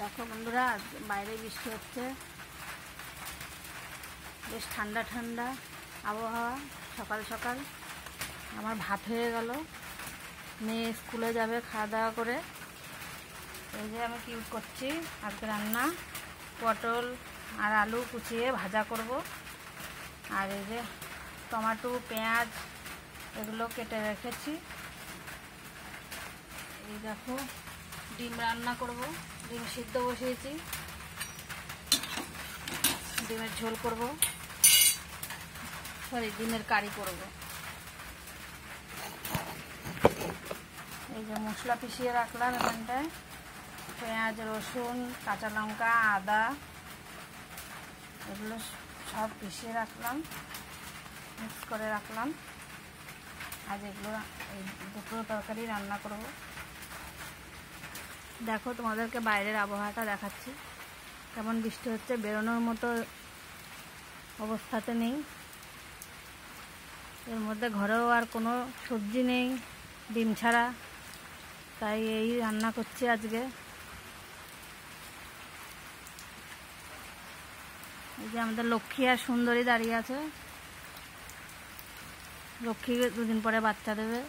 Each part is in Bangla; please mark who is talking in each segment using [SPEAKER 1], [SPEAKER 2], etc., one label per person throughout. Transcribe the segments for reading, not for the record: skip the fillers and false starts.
[SPEAKER 1] দেখো বন্ধুরা, বাইরে বৃষ্টি হচ্ছে, বেশ ঠান্ডা ঠান্ডা আবহাওয়া। সকাল সকাল আমার ভাত হয়ে গেল, মেয়ে স্কুলে যাবে খাওয়া দাওয়া করে। এই যে আমি কি করছি, আজকে রান্না পটল আর আলু কুচিয়ে ভাজা করব, আর এই যে টমেটো পেঁয়াজ এগুলো কেটে রেখেছি। এই দেখো ডিম রান্না করব, ডিম সিদ্ধ বসিয়েছি, ডিমের ঝোল করব, সরি ডিমের কারি করব। এই যে মশলা পিষিয়ে রাখলাম এখানটায়, পেঁয়াজ রসুন কাঁচা লঙ্কা আদা এগুলো সব পিষিয়ে রাখলাম, মিক্স করে রাখলাম। আজ এগুলো এই দুটো তরকারি রান্না করব। দেখো তোমাদেরকে বাইরের আবহাওয়াটা দেখাচ্ছি, কেমন বৃষ্টি হচ্ছে, বেরোনোর মতো অবস্থাতে নেই। এর মধ্যে ঘরেও আর কোনো সবজি নেই ডিম ছাড়া, তাই এই রান্না করছি আজকে। এই যে আমাদের লক্ষ্মী আর সুন্দরী দাঁড়িয়ে আছে, লক্ষ্মী দুদিন পরে বাচ্চা দেবে।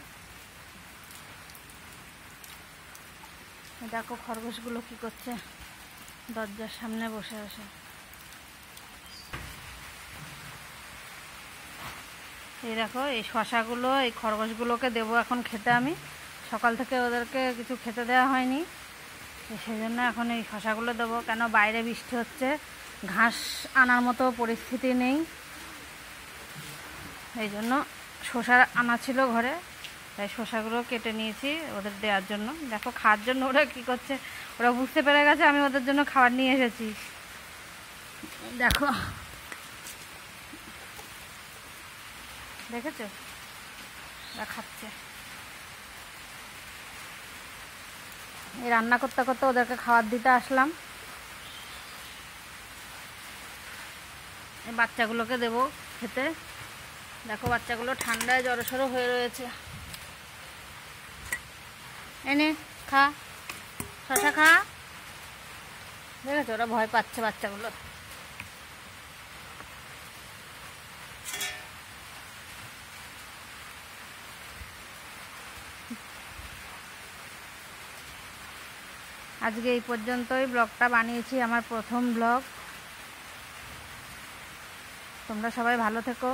[SPEAKER 1] দেখো খরগোশগুলো কি করছে দরজার সামনে বসে বসে। এই দেখো এই শশাগুলো এই খরগোশগুলোকে দেবো এখন খেতে। আমি সকাল থেকে ওদেরকে কিছু খেতে দেওয়া হয়নি, সেই জন্য এখন এই শশাগুলো দেবো। কেন বাইরে বৃষ্টি হচ্ছে, ঘাস আনার মতো পরিস্থিতি নেই, এই জন্য শশা আনা ছিল ঘরে, তাই শশাগুলো কেটে নিয়েছি ওদের দেওয়ার জন্য। দেখো খাওয়ার জন্য ওরা কি করছে, ওরা বুঝতে পেরে গেছে আমি ওদের জন্য খাবার নিয়ে এসেছি। দেখো দেখেছো ওরা খাচ্ছে। এই রান্না করতে করতে ওদেরকে খাবার দিতে আসলাম। এই বাচ্চাগুলোকে দেবো খেতে। দেখো বাচ্চাগুলো ঠান্ডায় জড়সড় হয়ে রয়েছে। এনে খা, শশা খা। দেখেছো ওরা ভয় পাচ্ছে বাচ্চাগুলো। আজকে এই পর্যন্তই ব্লগটা বানিয়েছি, আমার প্রথম ব্লগ। তোমরা সবাই ভালো থেকো।